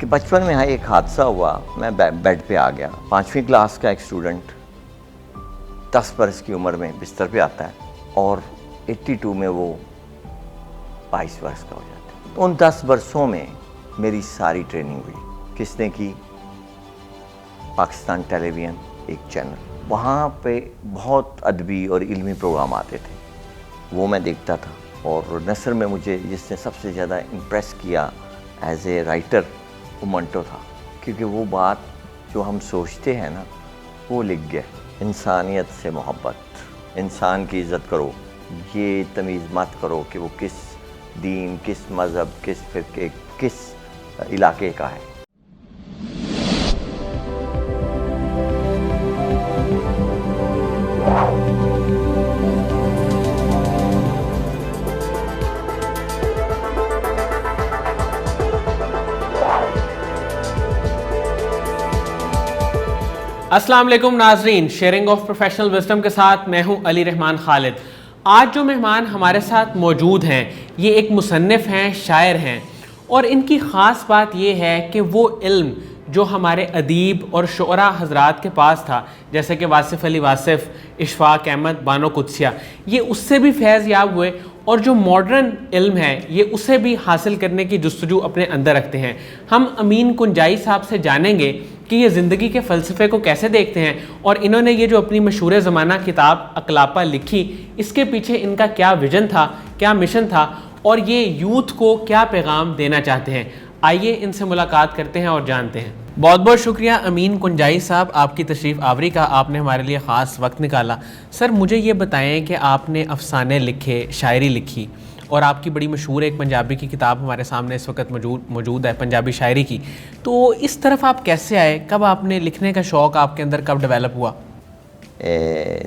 کہ بچپن میں ایک حادثہ ہوا، میں بیڈ پہ آ گیا. 5ویں کلاس کا ایک اسٹوڈنٹ 10 برس کی عمر میں بستر پہ آتا ہے اور 82 میں وہ 22 برس کا ہو جاتا ہے. ان 10 برسوں میں میری ساری ٹریننگ ہوئی. کس نے کی؟ پاکستان ٹیلی ویژن ایک چینل. وہاں پہ بہت ادبی اور علمی پروگرام آتے تھے، وہ میں دیکھتا تھا. اور نثر میں مجھے جس نے سب سے زیادہ امپریس کیا ایز اے رائٹر وہ منٹو تھا، کیونکہ وہ بات جو ہم سوچتے ہیں نا وہ لکھ گیا. انسانیت سے محبت، انسان کی عزت کرو، یہ تمیز مت کرو کہ وہ کس دین، کس مذہب، کس فرقے، کس علاقے کا ہے. السلام علیکم ناظرین، شیئرنگ آف پروفیشنل وزڈم کے ساتھ میں ہوں علی رحمان خالد. آج جو مہمان ہمارے ساتھ موجود ہیں یہ ایک مصنف ہیں، شاعر ہیں، اور ان کی خاص بات یہ ہے کہ وہ علم جو ہمارے ادیب اور شعراء حضرات کے پاس تھا، جیسے کہ واصف علی واصف، اشفاق احمد بانو قدسیہ، یہ اس سے بھی فیض یاب ہوئے، اور جو ماڈرن علم ہے یہ اسے بھی حاصل کرنے کی جستجو اپنے اندر رکھتے ہیں. ہم امین کنجائی صاحب سے جانیں گے کہ یہ زندگی کے فلسفے کو کیسے دیکھتے ہیں، اور انہوں نے یہ جو اپنی مشہور زمانہ کتاب اقلاپہ لکھی، اس کے پیچھے ان کا کیا ویژن تھا، کیا مشن تھا، اور یہ یوتھ کو کیا پیغام دینا چاہتے ہیں. آئیے ان سے ملاقات کرتے ہیں اور جانتے ہیں. بہت بہت شکریہ امین کنجائی صاحب آپ کی تشریف آوری کا، آپ نے ہمارے لیے خاص وقت نکالا. سر مجھے یہ بتائیں کہ آپ نے افسانے لکھے، شاعری لکھی، اور آپ کی بڑی مشہور ایک پنجابی کی کتاب ہمارے سامنے اس وقت موجود ہے، پنجابی شاعری کی. تو اس طرف آپ کیسے آئے؟ کب آپ نے لکھنے کا شوق آپ کے اندر کب ڈیولپ ہوا؟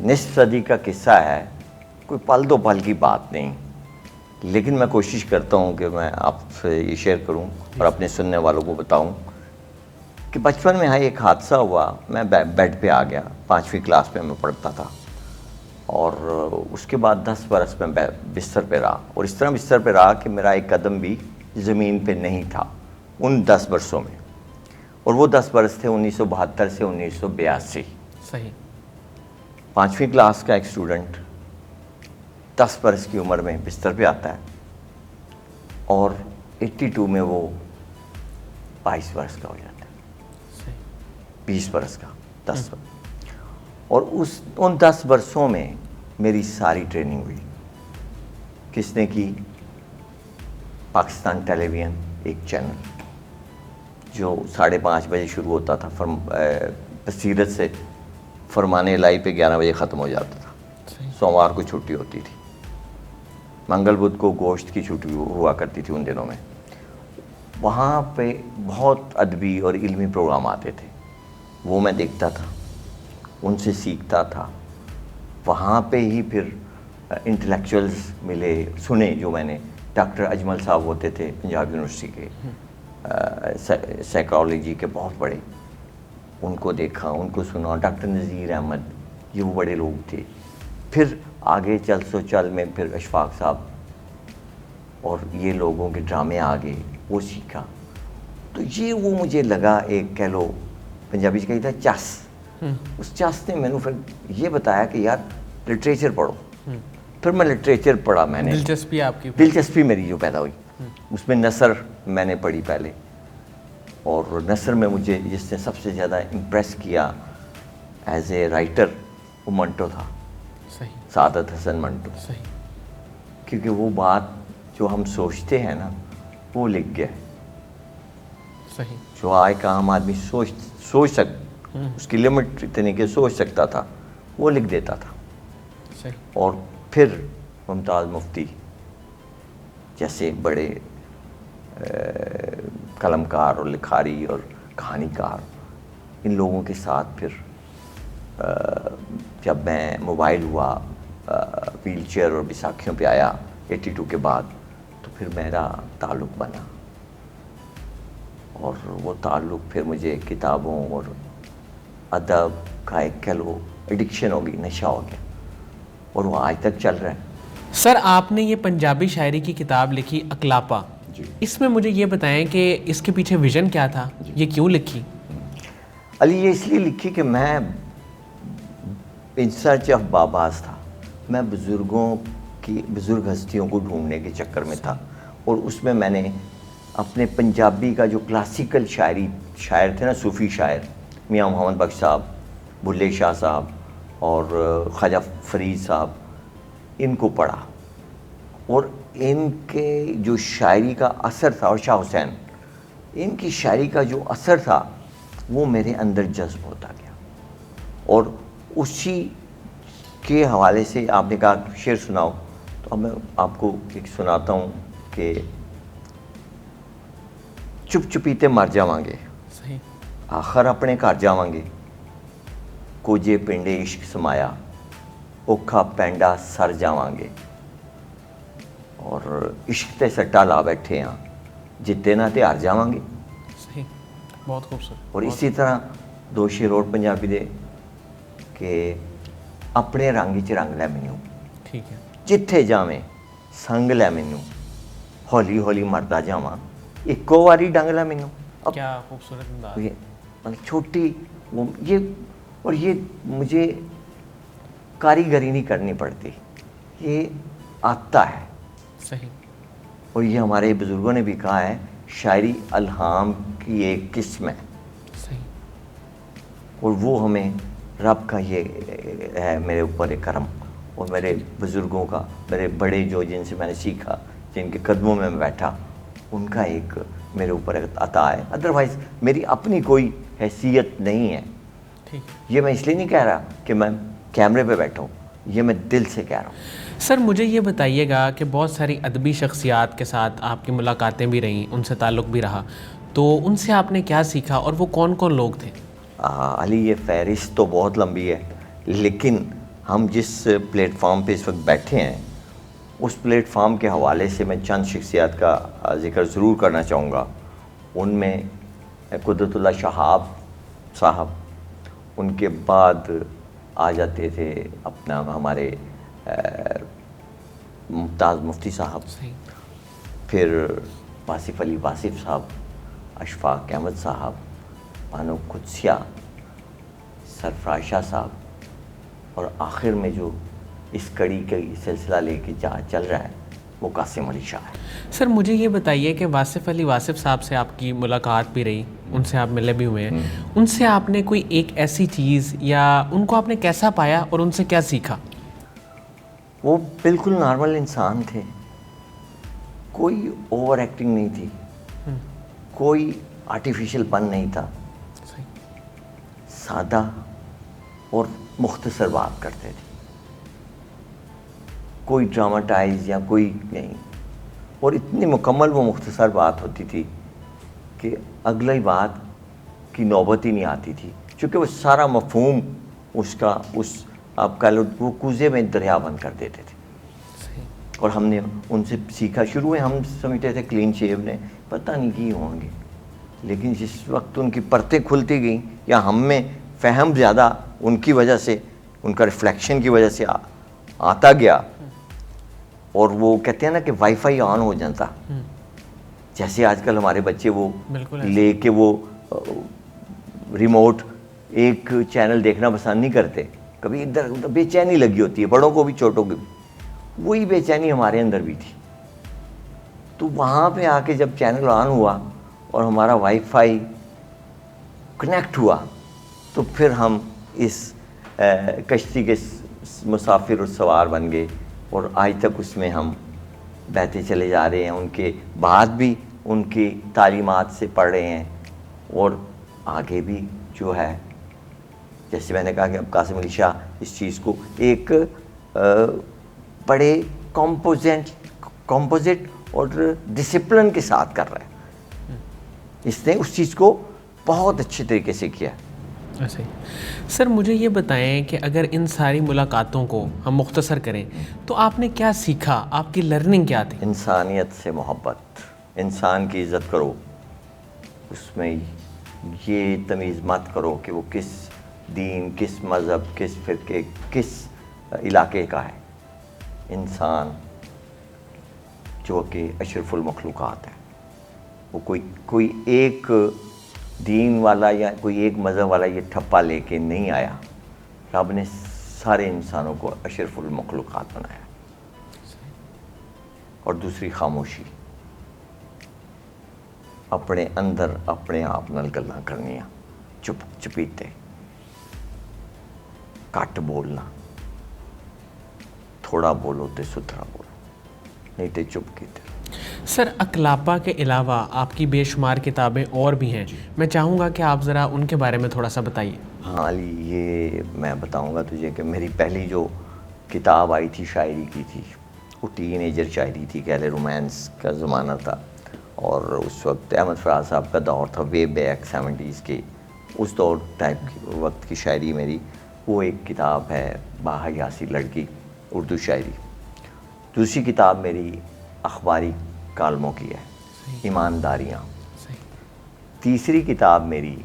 نصف صدی کا قصہ ہے، کوئی پل دو پل کی بات نہیں، لیکن میں کوشش کرتا ہوں کہ میں آپ سے یہ شیئر کروں اور اپنے سننے والوں کو بتاؤں کہ بچپن میں ایک حادثہ ہوا. میں بیڈ پہ آ گیا. 5ویں کلاس میں پڑھتا تھا، اور اس کے بعد 10 برس میں بستر پہ رہا، اور اس طرح بستر پہ رہا کہ میرا ایک قدم بھی زمین پہ نہیں تھا ان 10 برسوں میں. اور وہ 10 برس تھے 1972 سے 1982. صحیح. 5ویں کلاس کا ایک اسٹوڈنٹ 10 برس کی عمر میں بستر پہ آتا ہے اور 82 میں وہ 22 برس کا ہو جاتا ہے. 20 برس کا، 10 برس. اور ان 10 برسوں میں میری ساری ٹریننگ ہوئی. کس نے کی؟ پاکستان ٹیلی ویژن ایک چینل جو 5:30 بجے شروع ہوتا تھا، بصیرت سے فرمان الہی پہ 11 بجے ختم ہو جاتا تھا. سوموار کو چھٹی ہوتی تھی، منگل بدھ کو گوشت کی چھٹی ہوا کرتی تھی ان دنوں میں. وہاں پہ بہت ادبی اور علمی پروگرام آتے تھے، وہ میں دیکھتا تھا، ان سے سیکھتا تھا. وہاں پہ ہی پھر انٹلیکچوئلز ملے، سنے جو میں نے. ڈاکٹر اجمل صاحب ہوتے تھے پنجاب یونیورسٹی کے، سائیکالوجی کے بہت بڑے، ان کو دیکھا، ان کو سنا. ڈاکٹر نذیر احمد، یہ وہ بڑے لوگ تھے. پھر آگے چل سو چل میں پھر اشفاق صاحب اور یہ لوگوں کے ڈرامے آگے، وہ سیکھا. تو یہ وہ مجھے لگا ایک کہہ لو پنجابی سے کہتا ہے چس. اس چس نے میں نے پھر یہ بتایا کہ یار لٹریچر پڑھو. پھر میں لٹریچر پڑھا. میں نے دلچسپی آپ کی، دلچسپی میری جو پیدا ہوئی اس میں نثر میں نے پڑھی پہلے. اور نثر میں مجھے جس نے سب سے زیادہ امپریس کیا ایز اے رائٹر وہ منٹو تھا. صحیح. سعادت حسن منٹو. صحیح. کیونکہ وہ بات جو ہم سوچتے ہیں نا وہ لکھ گیا. صحیح. جو آج کا عام آدمی سوچ اس کی لمٹ اتنی کہ سوچ سکتا تھا وہ لکھ دیتا تھا. صحیح. اور پھر ممتاز مفتی جیسے بڑے قلمکار اور لکھاری اور کہانی کار، ان لوگوں کے ساتھ پھر جب میں موبائل ہوا، ویل چیئر اور بیساکھیوں پہ آیا 82 کے بعد، تو پھر میرا تعلق بنا. اور وہ تعلق پھر مجھے کتابوں اور ادب کا ایک کہہ لو ایڈکشن ہو گئی، نشہ ہو گیا، اور وہ آج تک چل رہا ہے. سر آپ نے یہ پنجابی شاعری کی کتاب لکھی اقلاپہ، جی اس میں مجھے یہ بتائیں کہ اس کے پیچھے ویژن کیا تھا, یہ کیوں لکھی؟ علی یہ اس لیے لکھی کہ میں ان سرچ آف باباز تھا. میں بزرگ ہستیوں کو ڈھونڈنے کے چکر میں تھا, اور اس میں نے اپنے پنجابی کا جو کلاسیکل شاعر تھے نا, صوفی شاعر, میاں محمد بخش صاحب, بھلے شاہ صاحب اور خواجہ فرید صاحب, ان کو پڑھا, اور ان کے جو شاعری کا اثر تھا, اور شاہ حسین, ان کی شاعری کا جو اثر تھا وہ میرے اندر جذب ہوتا گیا. اور اسی کے حوالے سے آپ نے کہا شعر سناؤ, تو اب میں آپ کو ایک سناتا ہوں کہ چپ چپیتے مر جاواں گے, صحیح, آخر اپنے گھر جاواں گے, کوجے پنڈے عشق سمایا, اوکھا پینڈا سر جاواں گے, اور عشق تے سٹا لا بیٹھے ہاں, جتے نہ تے ہار جاواں گے. صحیح, بہت خوبصورت. اور اسی طرح دو شعر اور پنجابی دے کہ اپنے رنگ چ رنگ لے مینوں, ٹھیک ہے, جتھے جاویں سنگ لے مینوں, ہولی ہولی مردا جاواں, ایکو واری ڈنگ لے مینوں. اب کیا خوبصورت انداز. یہ مطلب چھوٹی یہ مجھے کاریگری نہیں کرنی پڑتی, یہ آتا ہے. صحیح, اور یہ ہمارے بزرگوں نے بھی کہا ہے, شاعری الہام کی ایک قسم ہے, صحیح, اور وہ ہمیں رب کا یہ ہے میرے اوپر ایک کرم, اور میرے بزرگوں کا, میرے بڑے جو جن سے میں نے سیکھا, جن کے قدموں میں بیٹھا, ان کا ایک میرے اوپر عطا ہے. ادروائز میری اپنی کوئی حیثیت نہیں ہے. ٹھیک. یہ میں اس لیے نہیں کہہ رہا کہ میں کیمرے پہ بیٹھا ہوں, یہ میں دل سے کہہ رہا ہوں. سر مجھے یہ بتائیے گا کہ بہت ساری ادبی شخصیات کے ساتھ آپ کی ملاقاتیں بھی رہیں, ان سے تعلق بھی رہا, تو ان سے آپ نے کیا سیکھا اور وہ کون کون لوگ تھے؟ علی یہ فہرست تو بہت لمبی ہے, لیکن ہم جس پلیٹ فارم پہ اس وقت بیٹھے ہیں, اس پلیٹ فارم کے حوالے سے میں چند شخصیات کا ذکر ضرور کرنا چاہوں گا. ان میں قدرت اللہ شہاب صاحب, ان کے بعد آ جاتے تھے اپنا ہمارے ممتاز مفتی صاحب, صحیح, پھر واصف علی واصف صاحب, اشفاق احمد صاحب, بانو قدسیہ, سرفراز شاہ صاحب, اور آخر میں جو اس کڑی کا سلسلہ لے کے چل رہا ہے وہ قاسم علی شاہ ہے. سر مجھے یہ بتائیے کہ واصف علی واصف صاحب سے آپ کی ملاقات بھی رہی, ان سے آپ ملے بھی ہوئے ہیں, ان سے آپ نے کوئی ایک ایسی چیز یا ان کو آپ نے کیسا پایا اور ان سے کیا سیکھا؟ وہ بالکل نارمل انسان تھے, کوئی اوور ایکٹنگ نہیں تھی, کوئی آرٹیفیشل پن نہیں تھا, صحیح, سادہ اور مختصر بات کرتے تھے, کوئی ڈراماٹائز یا کوئی نہیں, اور اتنی مکمل وہ مختصر بات ہوتی تھی کہ اگلی بات کی نوبت ہی نہیں آتی تھی, چونکہ وہ سارا مفہوم اس کا آپ کہہ لو وہ کوزے میں دریا بند کر دیتے تھے. صحیح, اور ہم نے ان سے سیکھا. شروع میں ہم سمجھتے تھے کلین شیو نے پتہ نہیں کی ہوں گے, لیکن جس وقت ان کی پرتیں کھلتی گئیں یا ہم میں فہم زیادہ ان کی وجہ سے, ان کا ریفلیکشن کی وجہ سے آتا گیا, اور وہ کہتے ہیں نا کہ وائی فائی آن ہو جاتا, جیسے آج کل ہمارے بچے وہ لے کے وہ ریموٹ ایک چینل دیکھنا پسند نہیں کرتے, کبھی ادھر بے چینی لگی ہوتی ہے, بڑوں کو بھی چھوٹوں کو بھی. وہی بے چینی ہمارے اندر بھی تھی. تو وہاں پہ آ کے جب چینل آن ہوا اور ہمارا وائی فائی کنیکٹ ہوا, تو پھر ہم اس کشتی کے مسافر اور سوار بن گئے, اور آج تک اس میں ہم بہتے چلے جا رہے ہیں. ان کے بعد بھی ان کی تعلیمات سے پڑھ رہے ہیں, اور آگے بھی جو ہے, جیسے میں نے کہا کہ اب قاسم علی شاہ اس چیز کو ایک بڑے کمپوزٹ اور ڈسپلن کے ساتھ کر رہا ہے. اس نے اس چیز کو بہت اچھے طریقے سے کیا. ایسے ہی. سر مجھے یہ بتائیں کہ اگر ان ساری ملاقاتوں کو ہم مختصر کریں تو آپ نے کیا سیکھا, آپ کی لرننگ کیا تھی؟ انسانیت سے محبت, انسان کی عزت کرو, اس میں یہ تمیز مت کرو کہ وہ کس دین, کس مذہب, کس فرقے, کس علاقے کا ہے. انسان جو کہ اشرف المخلوقات ہے, وہ کوئی ایک دین والا یا کوئی ایک مذہب والا یہ ٹھپا لے کے نہیں آیا. رب نے سارے انسانوں کو اشرف المخلوقات بنایا. اور دوسری خاموشی, اپنے اندر اپنے آپ نال گلاں کرنیاں, چپ چپیتے, کٹ بولنا, تھوڑا بولو تے ستھرا بولو, نہیں تے چپ کیتے. سر اقلابہ کے علاوہ آپ کی بے شمار کتابیں اور بھی ہیں, میں چاہوں گا کہ آپ ذرا ان کے بارے میں تھوڑا سا بتائیے. ہاں علی, یہ میں بتاؤں گا تجھے کہ میری پہلی جو کتاب آئی تھی شاعری کی تھی, وہ ٹین ایجر شاعری تھی, کہہ لے رومانس کا زمانہ تھا, اور اس وقت احمد فراز صاحب کا دور تھا, وے بیک 70s کے, اس دور ٹائپ کی وقت کی شاعری میری. وہ ایک کتاب ہے باحیا سی لڑکی, اردو شاعری. دوسری کتاب میری اخباری کالموں کی ہے, ایمانداریاں. تیسری کتاب میری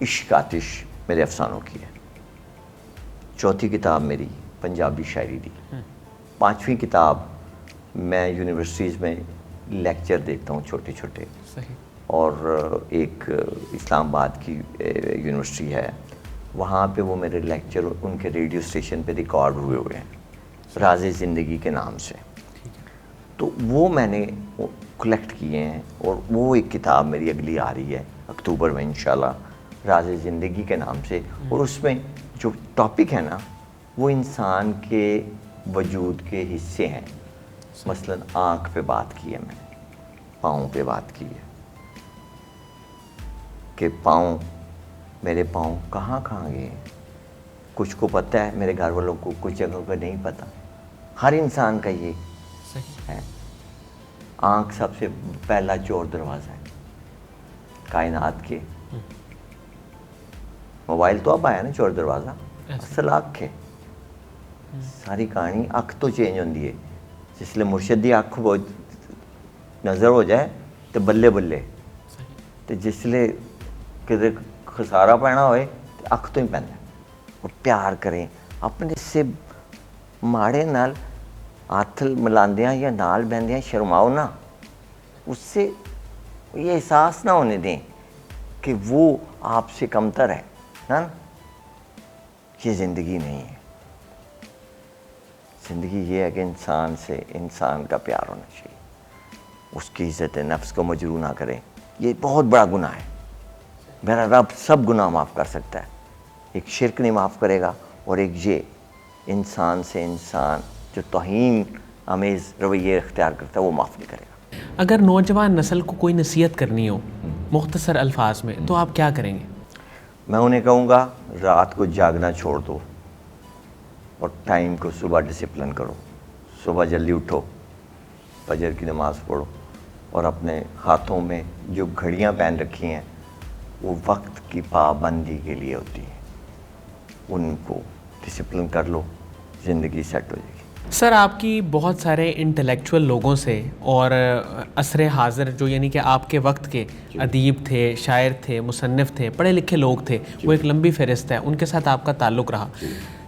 عشق آتش میرے افسانوں کی ہے. چوتھی کتاب میری پنجابی شاعری دی. پانچویں کتاب میں یونیورسٹیز میں لیکچر دیتا ہوں چھوٹے چھوٹے, اور ایک اسلام آباد کی یونیورسٹی ہے, وہاں پہ وہ میرے لیکچر ان کے ریڈیو اسٹیشن پہ ریکارڈ ہوئے ہوئے ہیں, راز زندگی کے نام سے. تو وہ میں نے کلیکٹ کیے ہیں, اور وہ ایک کتاب میری اگلی آ رہی ہے اکتوبر میں انشاءاللہ, راز زندگی کے نام سے. اور اس میں جو ٹاپک ہے نا, وہ انسان کے وجود کے حصے ہیں. مثلاً آنکھ پہ بات کی ہے میں نے, پاؤں پہ بات کی ہے کہ پاؤں, میرے پاؤں کہاں کہاں گئے. کچھ کو پتہ ہے, میرے گھر والوں کو کچھ جگہوں کا نہیں پتہ. ہر انسان کا یہ ہے. آنکھ سب سے پہلا چور دروازہ ہے کائنات کے. موبائل تو اب آیا نا چور دروازہ, اصل اکھ ہے. ساری کہانی اکھ تو چینج ہوندی ہے. جس لئے مرشد دی اکھ نظر ہو جائے تو بلے بلے, تو جس لئے کدھر خسارہ پینا ہوئے تو اکھ تو ہی پہنا ہے. اور پیار کریں اپنے سے ماڑے نال ہاتھ ملاندیاں یا نال بہندیاں شرماؤ نا, اس سے یہ احساس نہ ہونے دیں کہ وہ آپ سے کمتر ہے نا. یہ زندگی نہیں ہے. زندگی یہ ہے کہ انسان سے انسان کا پیار ہونا چاہیے, اس کی عزت نفس کو مجروح نہ کریں. یہ بہت بڑا گناہ ہے. میرا رب سب گناہ معاف کر سکتا ہے, ایک شرک نہیں معاف کرے گا, اور ایک یہ انسان سے انسان جو توہین آمیز رویے اختیار کرتا ہے وہ معاف نہیں کرے گا. اگر نوجوان نسل کو کوئی نصیحت کرنی ہو مختصر الفاظ میں, تو آپ کیا کریں گے؟ میں انہیں کہوں گا رات کو جاگنا چھوڑ دو, اور ٹائم کو صبح ڈسپلن کرو. صبح جلدی اٹھو, فجر کی نماز پڑھو, اور اپنے ہاتھوں میں جو گھڑیاں پہن رکھی ہیں وہ وقت کی پابندی کے لیے ہوتی ہیں, ان کو ڈسپلن کر لو, زندگی سیٹ ہو جائے گی. سر آپ کی بہت سارے انٹلیکچول لوگوں سے اور عصر حاضر جو یعنی کہ آپ کے وقت کے ادیب تھے, شاعر تھے, مصنف تھے, پڑھے لکھے لوگ تھے, وہ ایک لمبی فہرست ہے, ان کے ساتھ آپ کا تعلق رہا.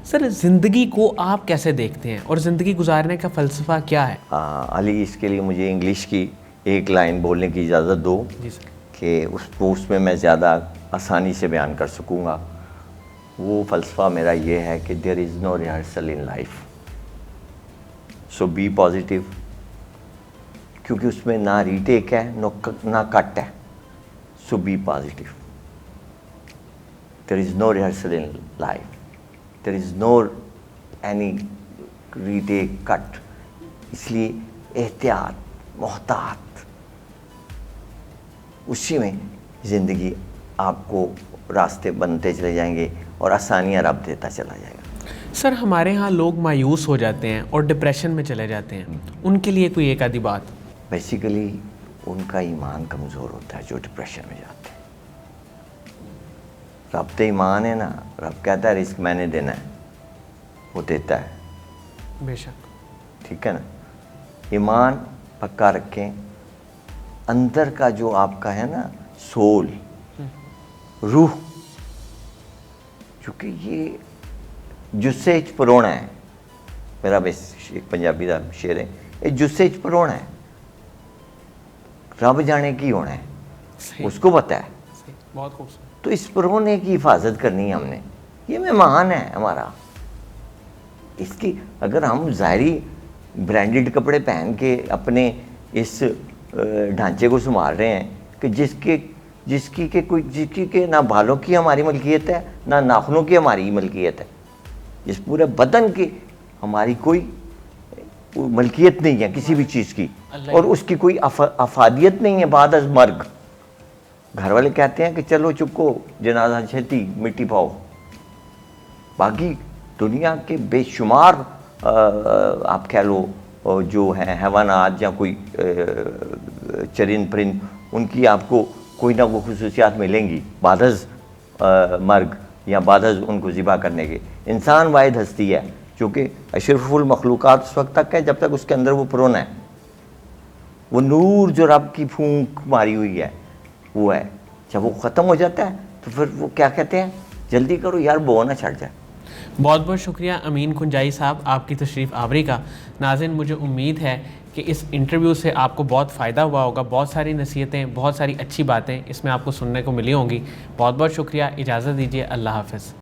سر زندگی کو آپ کیسے دیکھتے ہیں, اور زندگی گزارنے کا فلسفہ کیا ہے؟ علی, اس کے لیے مجھے انگلش کی ایک لائن بولنے کی اجازت دو کہ اس میں میں زیادہ آسانی سے بیان کر سکوں گا. وہ فلسفہ میرا یہ ہے کہ there is no rehearsal in life, so be positive. کیونکہ اس میں نہ ریٹیک ہے نہ کٹ ہے, so be positive. There is no rehearsal in life, there is no any retake cut. اس لیے احتیاط, محتاط, اسی میں زندگی آپ کو راستے بنتے چلے جائیں گے اور آسانیاں رب دیتا چلا جائے گا. سر ہمارے ہاں لوگ مایوس ہو جاتے ہیں اور ڈپریشن میں چلے جاتے ہیں, ان کے لیے کوئی ایک آدھی بات؟ بیسیکلی ان کا ایمان کمزور ہوتا ہے جو ڈپریشن میں جاتے ہیں. رب تو ایمان ہے نا, رب کہتا ہے رزق میں نے دینا ہے, وہ دیتا ہے. بے شک. ٹھیک ہے نا. ایمان پکا رکھیں. اندر کا جو آپ کا ہے نا سول, روح, چونکہ یہ جسے چ پرونا ہے, میرا ایک پنجابی کا شعر ہے, یہ جسے چ پرونا ہے. رب جانے کی ہونا ہے، صحیح، اس کو پتہ ہے. صحیح، بہت خوبصورت. تو اس پرونے کی حفاظت کرنی ہے ہم نے. یہ مہمان ہے ہمارا. اس کی اگر ہم ظاہری برانڈڈ کپڑے پہن کے اپنے اس ڈھانچے کو سنبھال رہے ہیں کہ جس کی کہ نہ بالوں کی ہماری ملکیت ہے، نہ ناخنوں کی ہماری ملکیت ہے، جس پورے بدن کی ہماری کوئی ملکیت نہیں ہے کسی بھی چیز کی، اور اس کی کوئی افادیت نہیں ہے بعد از مرگ. گھر والے کہتے ہیں کہ چلو چکو جنازہ چھتی مٹی پاؤ. باقی دنیا کے بے شمار آپ کہہ لو جو ہیں حیوانات یا کوئی چرند پرند، ان کی آپ کو کوئی نہ کوئی خصوصیات ملیں گی بعد از مرگ یا بعد از ان کو ذبح کرنے کے. انسان واحد ہستی ہے جو کہ اشرف المخلوقات اس وقت تک ہے جب تک اس کے اندر وہ پرون ہے، وہ نور جو رب کی پھونک ماری ہوئی ہے وہ ہے. جب وہ ختم ہو جاتا ہے تو پھر وہ کیا کہتے ہیں، جلدی کرو یار بو نہ چھڑ جائے. بہت بہت شکریہ امین کنجائی صاحب آپ کی تشریف آوری کا. ناظرین مجھے امید ہے کہ اس انٹرویو سے آپ کو بہت فائدہ ہوا ہوگا، بہت ساری نصیحتیں، بہت ساری اچھی باتیں اس میں آپ کو سننے کو ملی ہوں گی. بہت بہت شکریہ، اجازت دیجیے، اللہ حافظ.